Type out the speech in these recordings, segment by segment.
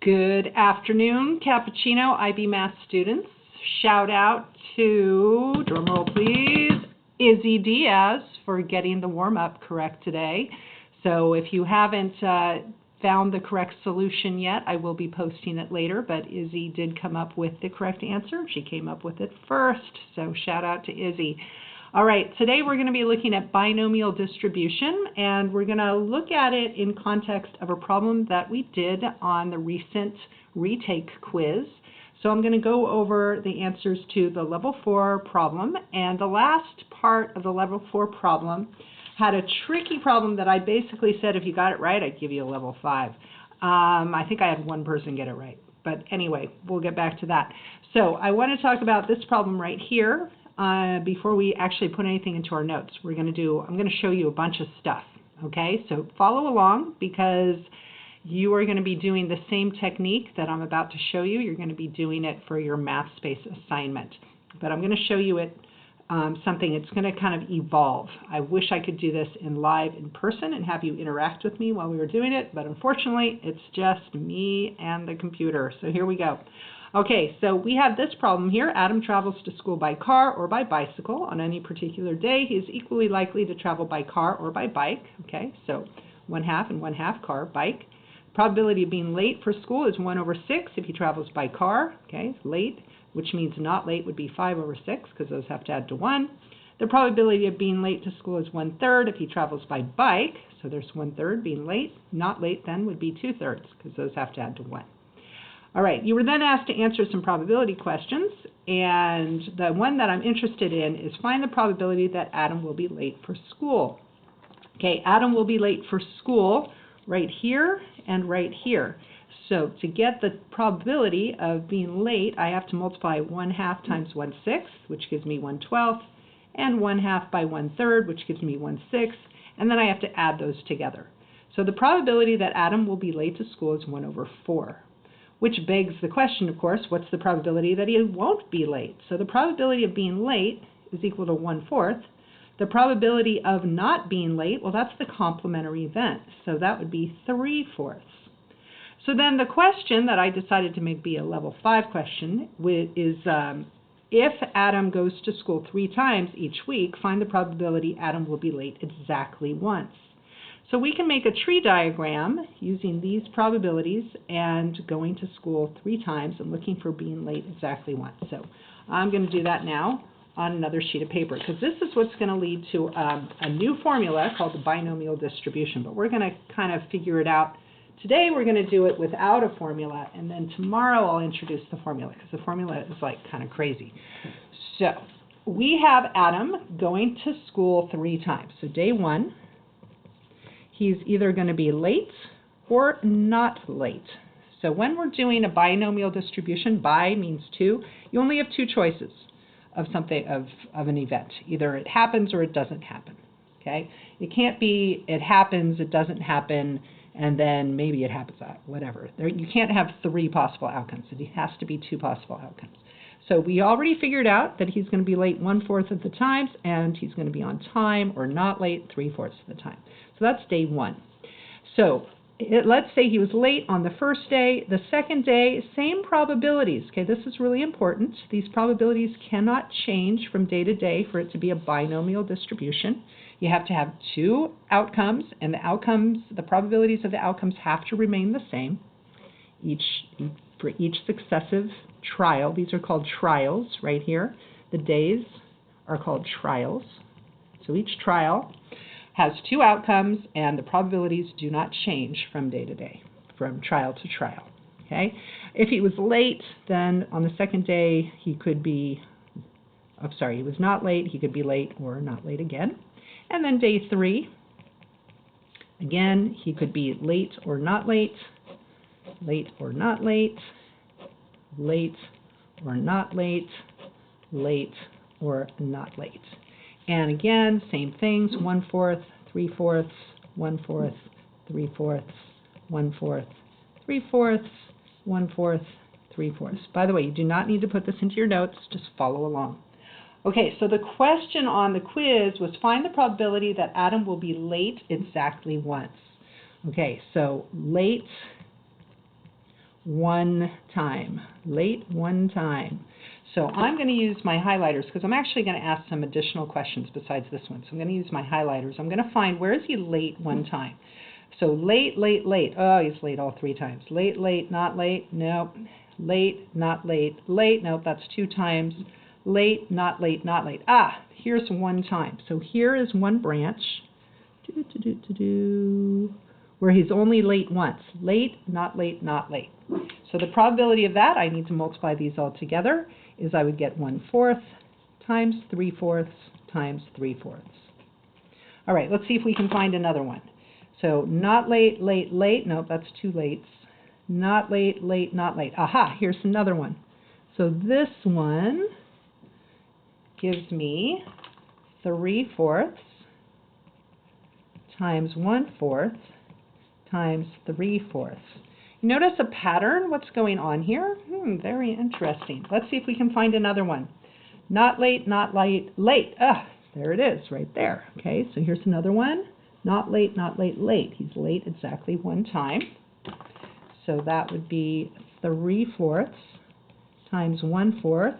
Good afternoon, Cappuccino IB Math students. Shout out to, drumroll please, Izzy Diaz for getting the warm-up correct today. So if you haven't found the correct solution yet, I will be posting it later, but Izzy did come up with the correct answer. She came up with it first, so shout out to Izzy. All right, today we're going to be looking at binomial distribution, and we're going to look at it in context of a problem that we did on the recent retake quiz. So I'm going to go over the answers to the level 4 problem, and the last part of the level 4 problem had a tricky problem that I basically said if you got it right, I'd give you a level 5. I think I had one person get it right, but anyway, we'll get back to that. So I want to talk about this problem right here. Before we actually put anything into our notes, I'm going to show you a bunch of stuff, okay? So follow along because you are going to be doing the same technique that I'm about to show you. You're going to be doing it for your math space assignment. But I'm going to show you it something. It's going to kind of evolve. I wish I could do this in person and have you interact with me while we were doing it, but unfortunately, it's just me and the computer. So here we go. Okay, so we have this problem here. Adam travels to school by car or by bicycle. On any particular day, he is equally likely to travel by car or by bike. Okay, so 1/2 and 1/2 car, bike. Probability of being late for school is 1/6 if he travels by car. Okay, late, which means not late would be 5/6 because those have to add to 1. The probability of being late to school is 1/3 if he travels by bike. So there's 1/3 being late. Not late then would be 2/3 because those have to add to 1. All right, you were then asked to answer some probability questions, and the one that I'm interested in is find the probability that Adam will be late for school. Okay, Adam will be late for school right here and right here. So to get the probability of being late, I have to multiply 1/2 times 1/6, which gives me 1/12, and 1/2 by 1/3, which gives me 1/6, and then I have to add those together. So the probability that Adam will be late to school is 1/4. Which begs the question, of course, what's the probability that he won't be late? So the probability of being late is equal to 1/4. The probability of not being late, well, that's the complementary event. So that would be 3/4. So then the question that I decided to make be a level 5 question is if Adam goes to school 3 times each week, find the probability Adam will be late exactly once. So we can make a tree diagram using these probabilities and going to school 3 times and looking for being late exactly once. So I'm going to do that now on another sheet of paper because this is what's going to lead to a new formula called the binomial distribution. But we're going to kind of figure it out. Today we're going to do it without a formula, and then tomorrow I'll introduce the formula because the formula is like kind of crazy. So we have Adam going to school 3 times. So day 1. He's either going to be late or not late. So when we're doing a binomial distribution, bi means 2, you only have 2 choices of something, of an event. Either it happens or it doesn't happen. Okay? It can't be it happens, it doesn't happen, and then maybe it happens, whatever. You can't have 3 possible outcomes. It has to be 2 possible outcomes. So we already figured out that he's going to be late 1/4 of the times, and he's going to be on time or not late 3/4 of the time. So that's day 1. So let's say he was late on the first day. The second day, same probabilities. Okay, this is really important. These probabilities cannot change from day to day for it to be a binomial distribution. You have to have 2 outcomes, and the probabilities of the outcomes have to remain the same for each successive trial. These are called trials right here. The days are called trials. So each trial has 2 outcomes, and the probabilities do not change from day to day, from trial to trial. Okay? If he was late, then on the second day he could be, he was not late, he could be late or not late again. And then day 3, again, he could be late or not late, late or not late, late or not late, late or not late. And again, same things, 1/4, 3/4, 1/4, 3/4, 1/4, 3/4, 1/4, 3/4. By the way, you do not need to put this into your notes, just follow along. Okay, so the question on the quiz was find the probability that Adam will be late exactly once. Okay, so late one time. Late one time. So I'm going to use my highlighters because I'm actually going to ask some additional questions besides this one. So I'm going to use my highlighters. I'm going to find where is he late one time. So late, late, late. Oh, he's late all three times. Late, late, not late. Nope. Late, not late. Late, nope, that's two times. Late, not late, not late. Ah, here's one time. So here is one branch where he's only late once. Late, not late, not late. So the probability of that, I need to multiply these all together, is I would get 1/4 times 3/4 times 3/4. All right, let's see if we can find another one. So not late, late, late. Nope, that's two lates. Not late, late, not late. Aha, here's another one. So this one gives me 3/4 times 1/4 times 3/4. You notice a pattern? What's going on here? Very interesting. Let's see if we can find another one. Not late, not late, late. Ah, there it is, right there. Okay, so here's another one. Not late, not late, late. He's late exactly one time. So that would be 3/4 times 1/4.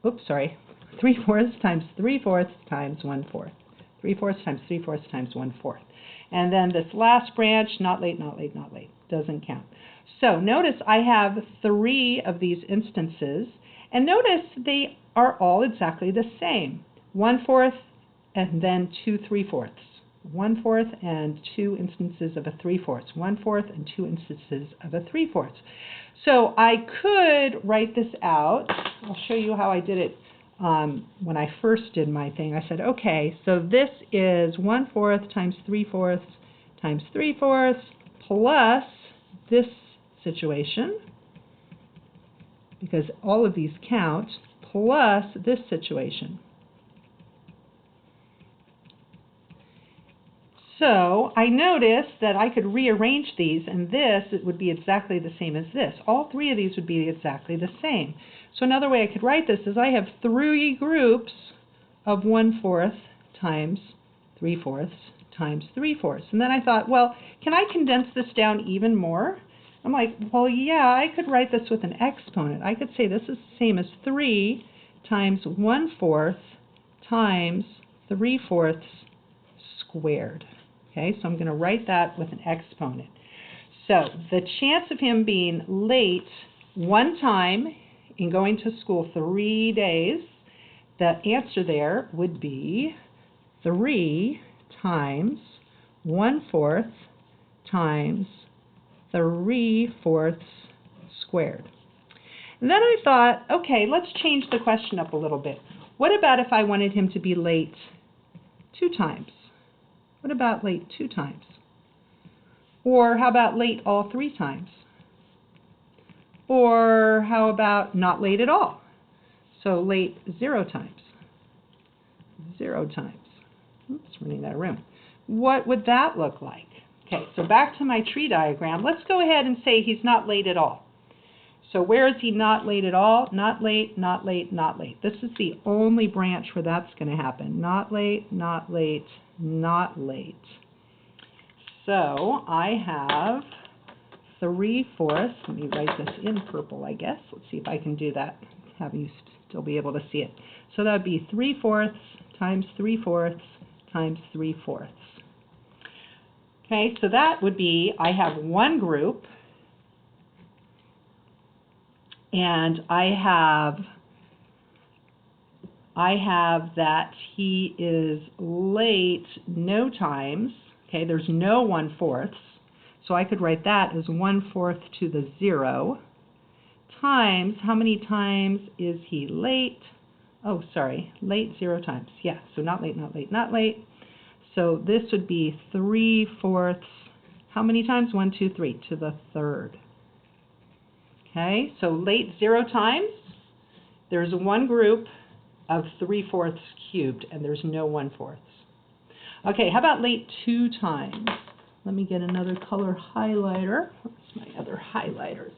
Oops, sorry. 3/4 times 3/4 times 1/4. 3/4 times 3/4 times 1/4. And then this last branch, not late, not late, not late. Doesn't count. So notice I have 3 of these instances. And notice they are all exactly the same. 1/4 and then 2 3/4. 1/4 and 2 instances of a 3/4. 1/4 and 2 instances of a 3/4. So I could write this out. I'll show you how I did it when I first did my thing. I said, okay, so this is 1/4 times 3/4 times 3/4 plus this situation, because all of these count, plus this situation. So I noticed that I could rearrange these, and this it would be exactly the same as this. All 3 of these would be exactly the same. So another way I could write this is I have 3 groups of 1/4 times 3/4 times 3/4. And then I thought, well, can I condense this down even more? I'm like, well, yeah, I could write this with an exponent. I could say this is the same as 3 times 1/4 times 3/4 squared. Okay, so I'm going to write that with an exponent. So the chance of him being late one time in going to school 3 days, the answer there would be 3 times 1/4 times 3/4 squared. And then I thought, okay, let's change the question up a little bit. What about if I wanted him to be late 2 times? What about late 2 times? Or how about late all 3 times? Or how about not late at all? So late 0 times. 0 times. Oops, running out of room. What would that look like? Okay, so back to my tree diagram. Let's go ahead and say he's not late at all. So where is he not late at all? Not late, not late, not late. This is the only branch where that's going to happen. Not late, not late, not late. So I have 3/4. Let me write this in purple, I guess. Let's see if I can do that. Have you still be able to see it. So that would be 3/4 times 3/4 times 3/4. Okay, so that would be, I have one group, and I have that he is late no times. Okay, there's no 1/4, so I could write that as 1/4 to the 0 times, how many times is he late? Oh, sorry, late 0 times. Yeah, so not late, not late, not late. So this would be 3/4, how many times? 1, 2, 3, to the 3rd. Okay, so late 0 times, there's one group of 3/4 cubed, and there's no 1/4. Okay, how about late 2 times? Let me get another color highlighter. Where's my other highlighters?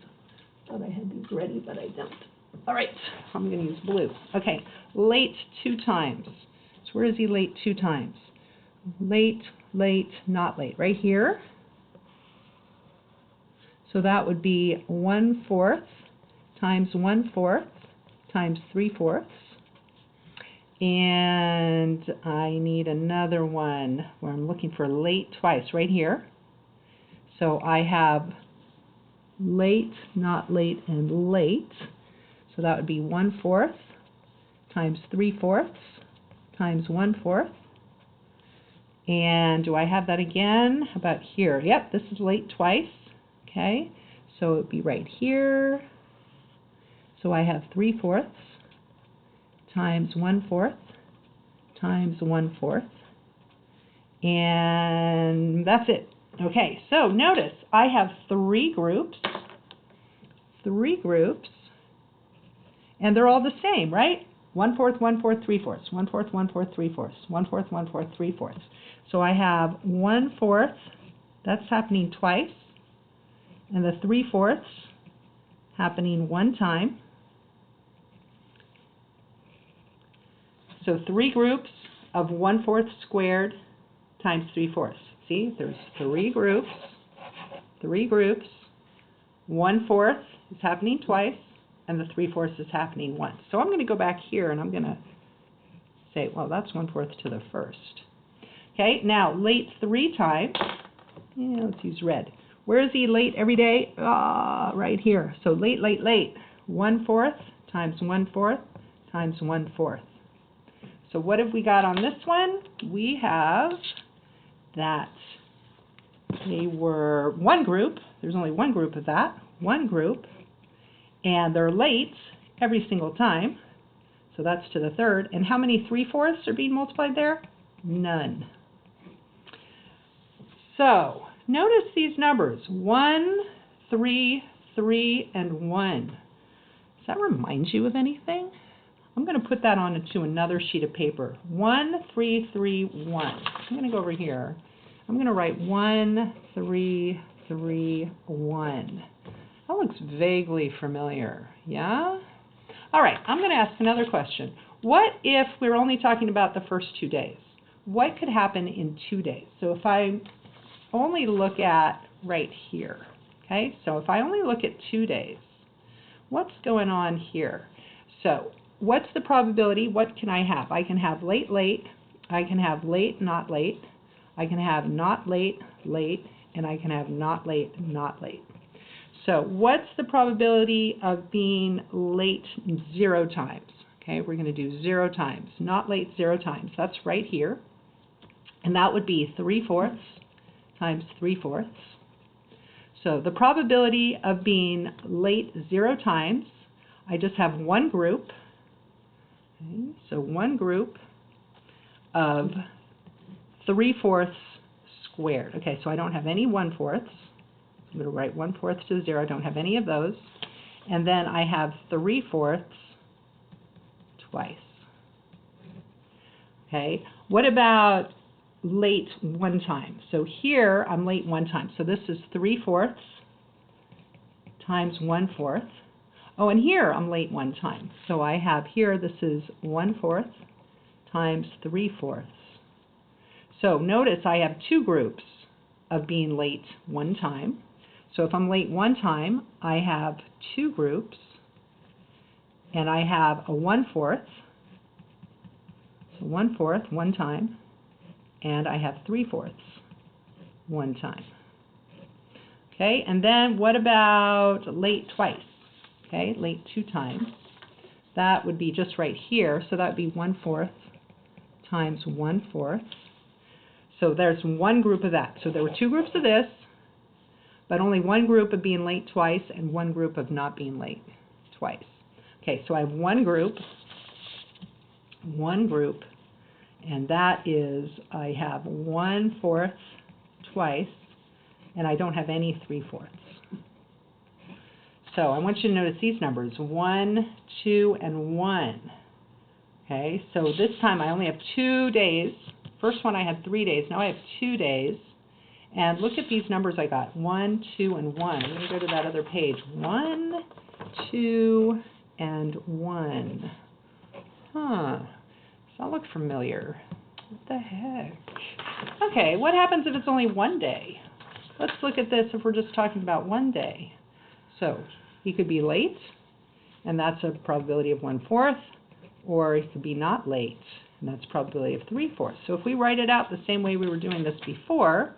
Thought I had these ready, but I don't. All right, I'm going to use blue. Okay, late 2 times. So where is he late 2 times? Late, late, not late. Right here. So that would be 1/4 times 1/4 times 3/4. And I need another one where I'm looking for late twice, right here. So I have late, not late, and late. So that would be 1/4 times 3/4 times 1/4. And do I have that again? How about here? Yep, this is late twice. Okay, so it would be right here. So I have 3/4 times 1/4 times 1/4. And that's it. Okay, so notice I have three groups, and they're all the same, right? 1/4, 1/4, 3/4, 1/4, 1/4, 3/4, 1/4, 1/4, 3/4. So I have 1/4, that's happening twice, and the 3/4 happening one time. So three groups of 1/4 squared times 3/4. See, there's three groups. 1/4 is happening twice, and the 3/4 is happening once. So I'm going to go back here, and I'm going to say, well, that's 1/4 to the first. Okay, now late 3 times. Yeah, let's use red. Where is he late every day? Right here. So late, 1/4 times 1/4 times 1/4. So what have we got on this one? We have that they were one group. There's only one group of that. One group. And they're late every single time. So that's to the third. And how many 3/4 are being multiplied there? None. So notice these numbers. 1, 3, 3, and 1. Does that remind you of anything? I'm going to put that onto another sheet of paper. 1, 3, 3, 1. I'm going to go over here. I'm going to write 1, 3, 3, 1. That looks vaguely familiar, yeah? All right, I'm going to ask another question. What if we're only talking about the first 2 days? What could happen in 2 days? So if I only look at right here, okay? So if I only look at 2 days, what's going on here? So what's the probability? What can I have? I can have late, late. I can have late, not late. I can have not late, late. And I can have not late, not late. So what's the probability of being late 0 times? Okay, we're going to do 0 times. Not late 0 times. That's right here. And that would be 3/4 times 3/4. So the probability of being late 0 times, I just have one group. Okay, so one group of 3/4 squared. Okay, so I don't have any 1/4. I'm going to write 1/4 to the 0. I don't have any of those. And then I have 3/4 twice. Okay, what about late 1 time? So here I'm late 1 time. So this is 3/4 times 1/4. Oh, and here I'm late 1 time. So I have here, this is 1/4 times 3/4. So notice I have two groups of being late 1 time. So if I'm late 1 time, I have two groups, and I have a 1/4. So 1/4, 1 time, and I have 3/4, 1 time. Okay, and then what about late twice? Okay, late 2 times. That would be just right here, so that would be 1/4 times 1/4. So there's one group of that. So there were two groups of this, but only one group of being late twice and one group of not being late twice. Okay, so I have one group, and that is I have 1/4 twice, and I don't have any 3/4. So I want you to notice these numbers, 1, 2, and 1. Okay, so this time I only have 2 days. First one I had 3 days, now I have 2 days. And look at these numbers I got, 1, 2, and 1. I'm going to go to that other page. 1, 2, and 1. Huh, does that look familiar? What the heck? Okay, what happens if it's only 1 day? let's look at this if we're just talking about one day. So he could be late, and that's a probability of 1/4, or he could be not late, and that's a probability of 3/4. So if we write it out the same way we were doing this before,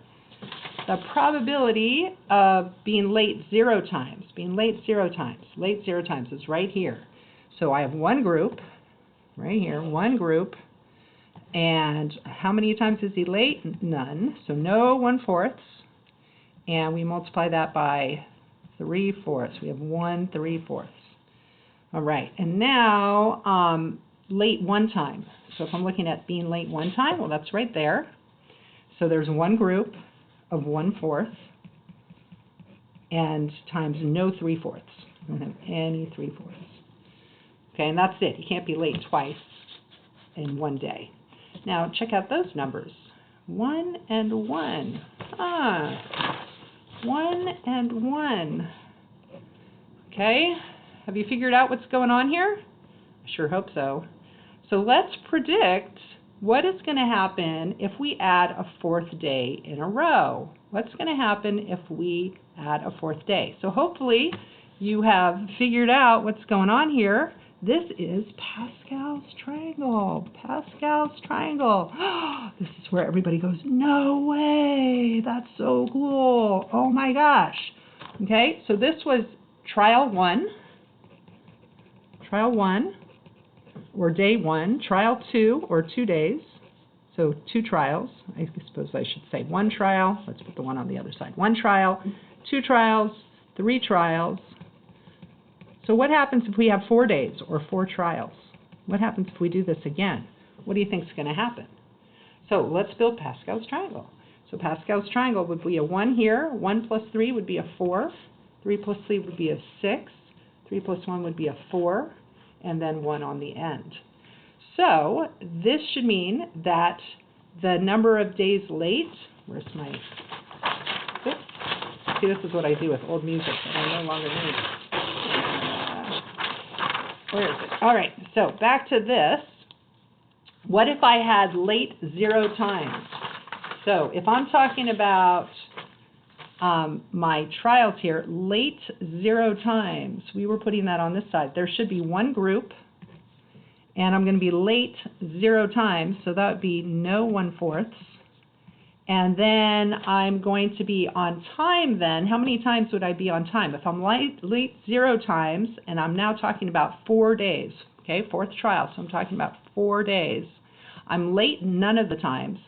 the probability of being late 0 times is right here. So I have one group, right here, one group, and how many times is he late? None, so no 1/4, and we multiply that by 3/4. We have 1/3. All right, and now late one time. So if I'm looking at being late one time, well, that's right there. So there's one group of 1/4 and times no 3/4. I don't have any 3/4. Okay, and that's it. You can't be late twice in one day. Now check out those numbers. 1 and 1. 1 and 1. Okay, have you figured out what's going on here? I sure hope so. So let's predict what is going to happen if we add a 4th day in a row. What's going to happen if we add a 4th day? So hopefully you have figured out what's going on here. This is Pascal's triangle. Pascal's triangle. This is where everybody goes, no way, that's so cool. Oh my gosh. Okay, so this was trial 1, or day 1, trial 2, or 2 days. So 2 trials. I suppose I should say 1 trial. Let's put the 1 on the other side. 1 trial, 2 trials, 3 trials. So what happens if we have 4 days or 4 trials? What happens if we do this again? What do you think is going to happen? So let's build Pascal's triangle. So Pascal's triangle would be a 1 here. 1 plus 3 would be a 4. 3 plus 3 would be a 6. 3 plus 1 would be a 4. And then 1 on the end. So this should mean that the number of days late, where's my, oops, see, this is what I do with old music that I no longer need. Where is it? All right, so back to this. What if I had late 0 times? So if I'm talking about my trials here, late 0 times, we were putting that on this side. There should be one group, and I'm going to be late 0 times, so that would be no 1/4. And then I'm going to be on time then. How many times would I be on time? If I'm late 0 times, and I'm now talking about 4 days, okay, 4th trial, so I'm talking about 4 days. I'm late none of the times,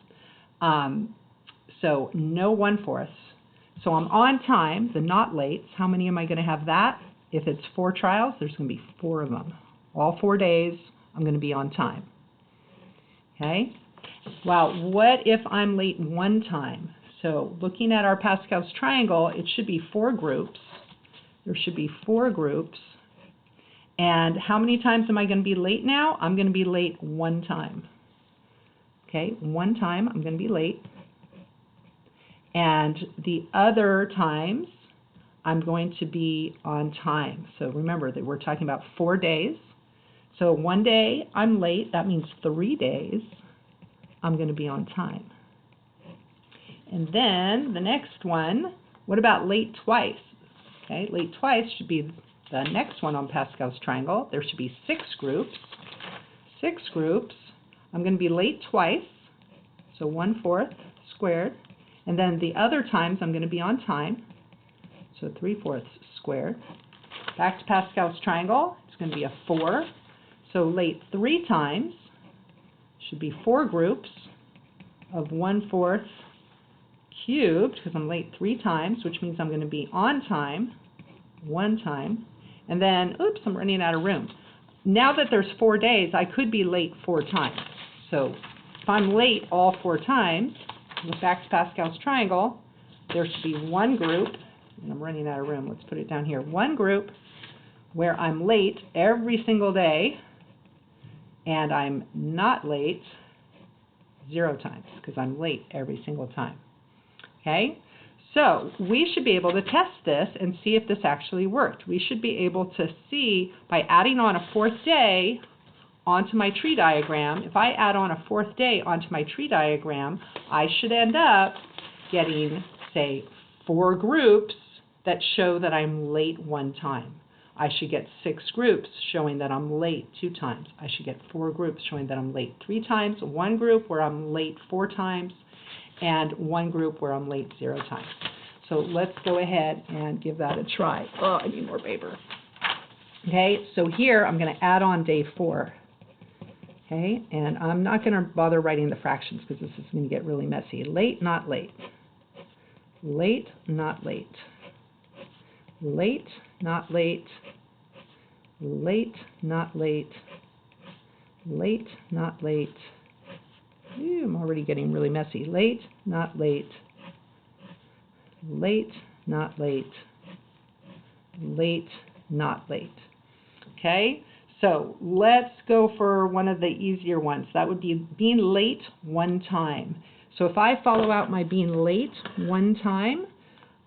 so no 1/4. So I'm on time, the not late. How many am I going to have that? If it's 4 trials, there's going to be 4 of them. All 4 days, I'm going to be on time. Okay? Well, what if I'm late 1 time? So looking at our Pascal's triangle, it should be 4 groups. There should be 4 groups. And how many times am I going to be late now? I'm going to be late 1 time. Okay, 1 time I'm going to be late. And the other times, I'm going to be on time. So remember that we're talking about 4 days. So 1 day I'm late. That means 3 days I'm going to be on time. And then the next one, what about late twice? Okay, late twice should be the next one on Pascal's triangle. There should be 6 groups. 6 groups. I'm going to be late twice. So 1/4 squared. And then the other times I'm going to be on time, so 3/4 squared. Back to Pascal's triangle, it's going to be a 4. So late 3 times should be 4 groups of 1/4 cubed, because I'm late 3 times, which means I'm going to be on time 1 time. And then, oops, I'm running out of room. Now that there's 4 days, I could be late 4 times. So if I'm late all 4 times, look back to Pascal's triangle, there should be 1 group, and I'm running out of room, let's put it down here, 1 group where I'm late every single day, and I'm not late 0 times, because I'm late every single time. Okay? So we should be able to test this and see if this actually worked. We should be able to see by adding on a 4th day onto my tree diagram. If I add on a 4th day onto my tree diagram, I should end up getting, say, 4 groups that show that I'm late 1 time. I should get 6 groups showing that I'm late 2 times. I should get 4 groups showing that I'm late 3 times, 1 group where I'm late 4 times, and 1 group where I'm late 0 times. So let's go ahead and give that a try. Oh, I need more paper. Okay, so here I'm going to add on day 4. Okay, and I'm not going to bother writing the fractions because this is going to get really messy. Late, not late. Late, not late. Late, not late. Late, not late. Late, not late. Ooh, I'm already getting really messy. Late, not late. Late, not late. Late, not late. Okay, so let's go for one of the easier ones. That would be being late 1 time. So if I follow out my being late 1 time,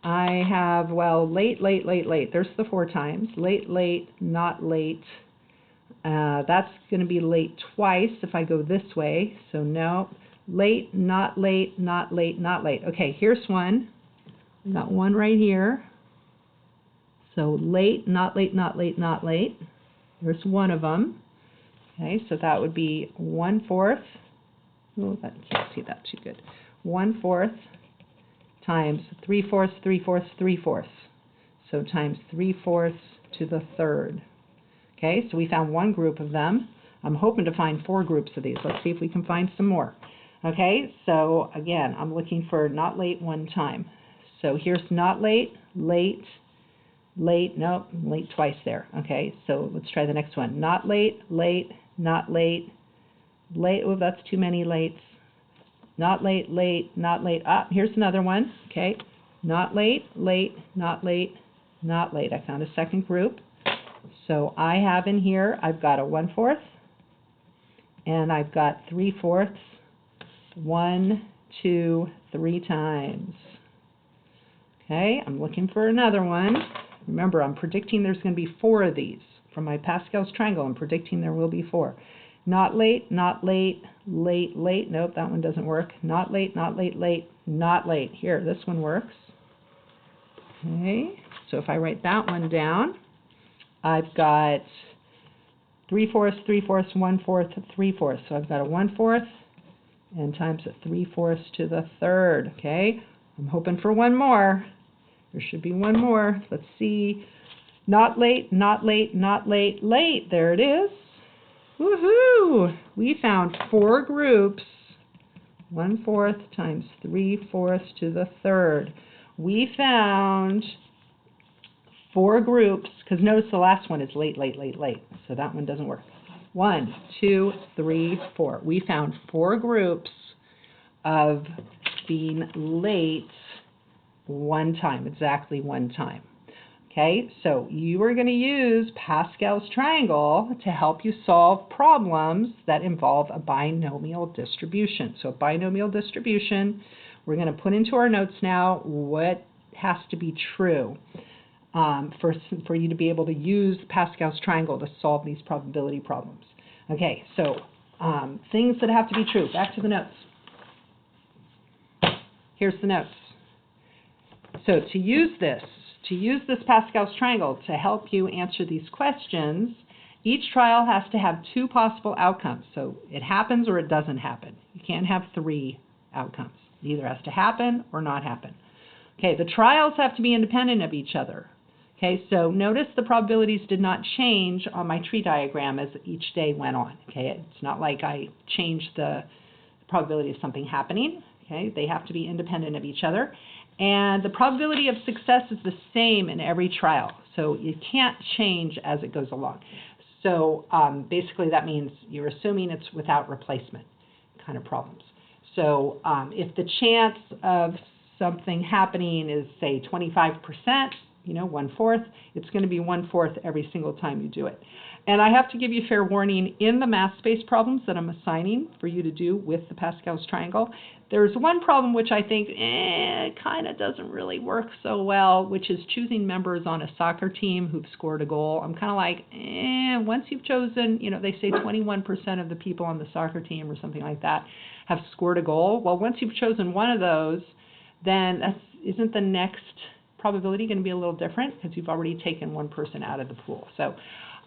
I have, well, late, late, late, late. There's the 4 times. Late, late, not late. That's going to be late twice if I go this way. So no. Late, not late, not late, not late. Okay, here's one. I've got one right here. So late, not late, not late, not late. There's one of them. Okay, so that would be 1/4. Oh, I can't see that too good. 1/4 times 3/4, 3/4, 3/4. So times 3/4 to the 3rd. Okay, so we found 1 group of them. I'm hoping to find 4 groups of these. Let's see if we can find some more. Okay, so again, I'm looking for not late 1 time. So here's not late, late, late, nope, late twice there. Okay, so let's try the next one. Not late, late, not late, late. Oh, that's too many lates. Not late, late, not late. Ah, here's another one. Okay, not late, late, not late, not late. I found a 2nd group. So I have in here, I've got a 1/4, and I've got 3/4. 1, 2, 3 times. Okay, I'm looking for another one. Remember, I'm predicting there's going to be 4 of these. From my Pascal's triangle, I'm predicting there will be 4. Not late, not late, late, late. Nope, that one doesn't work. Not late, not late, late, not late. Here, this one works. Okay, so if I write that one down, I've got 3/4, 3/4, 1/4, 3/4. So I've got a 1/4 and times a 3/4 to the 3rd. Okay, I'm hoping for one more. There should be one more. Let's see. Not late, not late, not late, late. There it is. Woohoo! We found 4 groups. 1/4 times 3/4 to the 3rd. We found 4 groups, because notice the last one is late, late, late, late. So that one doesn't work. 1, 2, 3, 4. We found 4 groups of being late 1 time, exactly 1 time. Okay, so you are going to use Pascal's triangle to help you solve problems that involve a binomial distribution. So a binomial distribution, we're going to put into our notes now what has to be true for you to be able to use Pascal's triangle to solve these probability problems. Okay, so things that have to be true. Back to the notes. Here's the notes. So to use this Pascal's triangle to help you answer these questions, each trial has to have 2 possible outcomes. So it happens or it doesn't happen. You can't have 3 outcomes. It either has to happen or not happen. Okay, the trials have to be independent of each other. Okay, so notice the probabilities did not change on my tree diagram as each day went on. Okay, it's not like I changed the probability of something happening. Okay, they have to be independent of each other. And the probability of success is the same in every trial. So you can't change as it goes along. So basically that means you're assuming it's without replacement kind of problems. So if the chance of something happening is, say, 25%, 1/4, it's going to be 1/4 every single time you do it. And I have to give you fair warning, in the math space problems that I'm assigning for you to do with the Pascal's triangle, there's one problem which I think kind of doesn't really work so well, which is choosing members on a soccer team who've scored a goal. I'm kind of like, once you've chosen, they say 21% of the people on the soccer team or something like that have scored a goal. Well, once you've chosen one of those, then isn't the next probability going to be a little different because you've already taken one person out of the pool? So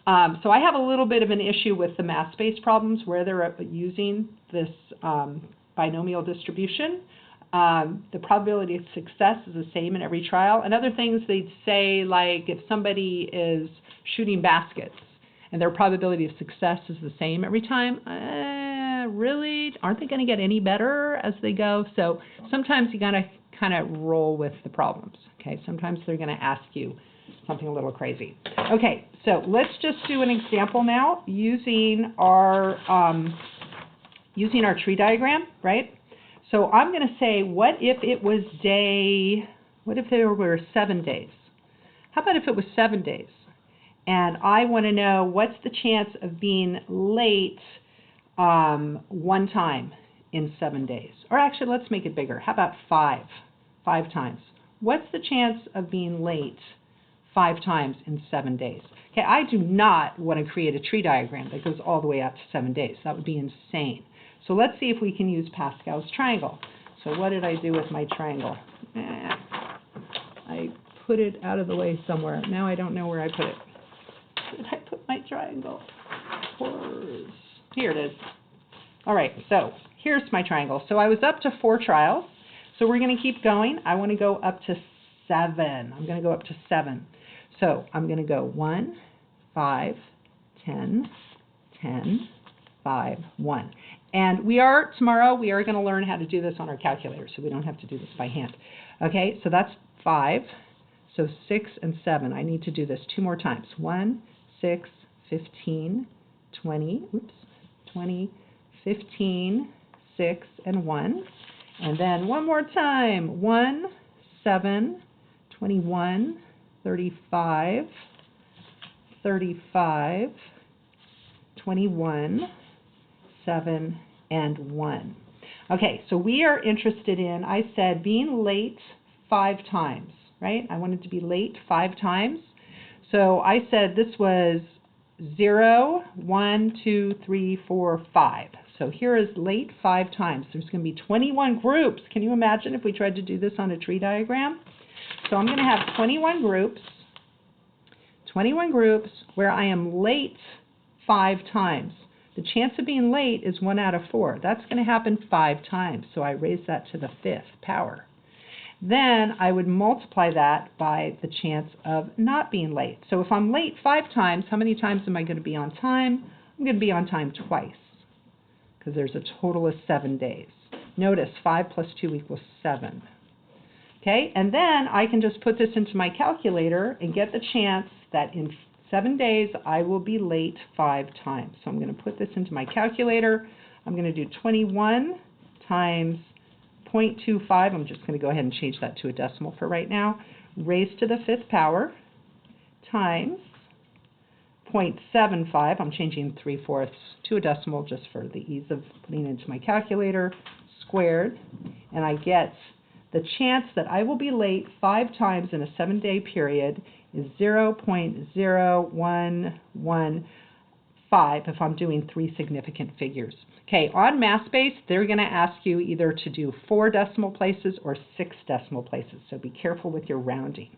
I have a little bit of an issue with the mass-based problems where they're using this binomial distribution. The probability of success is the same in every trial. And other things they'd say, like if somebody is shooting baskets and their probability of success is the same every time, really? Aren't they going to get any better as they go? So sometimes you got to kind of roll with the problems. Okay, sometimes they're going to ask you something a little crazy. Okay, so let's just do an example now using our tree diagram, right? So I'm going to say, what if there were 7 days? How about if it was 7 days? And I want to know what's the chance of being late one time in 7 days? Or actually, let's make it bigger. How about 5 times? What's the chance of being late 5 times in 7 days? Okay, I do not want to create a tree diagram that goes all the way out to 7 days. That would be insane. So let's see if we can use Pascal's triangle. So what did I do with my triangle? I put it out of the way somewhere. Now I don't know where I put it. Where did I put my triangle? Here it is. All right, so here's my triangle. So I was up to 4 trials. So we're going to keep going. I want to go up to 7. I'm going to go up to 7. So I'm going to go 1, 5, 10, 10, 5, 1. And tomorrow we are going to learn how to do this on our calculator, so we don't have to do this by hand. Okay, so that's 5. So 6 and 7. I need to do this 2 more times. 1, 6, 15, 20, 20, 15, 6, and 1. And then one more time. 1, 7, 21, 35, 35, 21, 7, and 1. Okay, so we are interested in, I said, being late 5 times, right? I wanted to be late 5 times. So I said this was 0, 1, 2, 3, 4, 5. So here is late 5 times. There's going to be 21 groups. Can you imagine if we tried to do this on a tree diagram? So I'm going to have 21 groups where I am late 5 times. The chance of being late is 1 out of 4. That's going to happen 5 times. So I raise that to the 5th power. Then I would multiply that by the chance of not being late. So if I'm late 5 times, how many times am I going to be on time? I'm going to be on time twice, because there's a total of 7 days. Notice 5 plus 2 equals 7. Okay, and then I can just put this into my calculator and get the chance that in 7 days I will be late 5 times. So I'm going to put this into my calculator. I'm going to do 21 times 0.25. I'm just going to go ahead and change that to a decimal for right now. Raised to the 5th power times 0.75. I'm changing 3/4 to a decimal just for the ease of putting it into my calculator, squared, and I get the chance that I will be late 5 times in a 7-day period is 0.0115 if I'm doing 3 significant figures. Okay, on mass-based, they're going to ask you either to do 4 decimal places or 6 decimal places, so be careful with your rounding.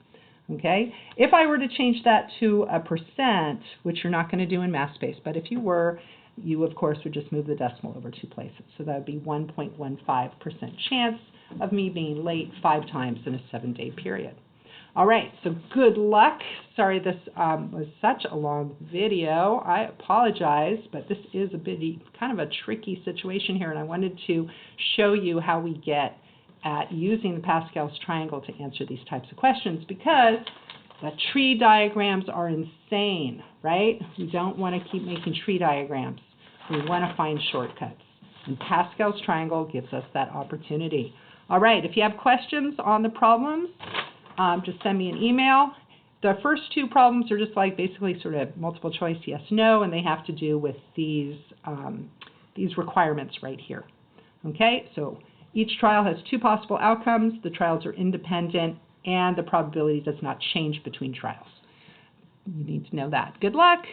Okay, if I were to change that to a percent, which you're not going to do in mass-based, but if you were, you of course would just move the decimal over 2 places. So that would be 1.15% chance of me being late 5 times in a 7-day period. All right, so good luck. Sorry this was such a long video. I apologize, but this is a bit kind of a tricky situation here, and I wanted to show you how we get at using the Pascal's triangle to answer these types of questions, because the tree diagrams are insane, right? We don't want to keep making tree diagrams. We want to find shortcuts, and Pascal's triangle gives us that opportunity. All right, if you have questions on the problems, just send me an email. The first 2 problems are just like basically sort of multiple choice yes, no, and they have to do with these requirements right here. Okay, so each trial has 2 possible outcomes. The trials are independent, and the probability does not change between trials. You need to know that. Good luck.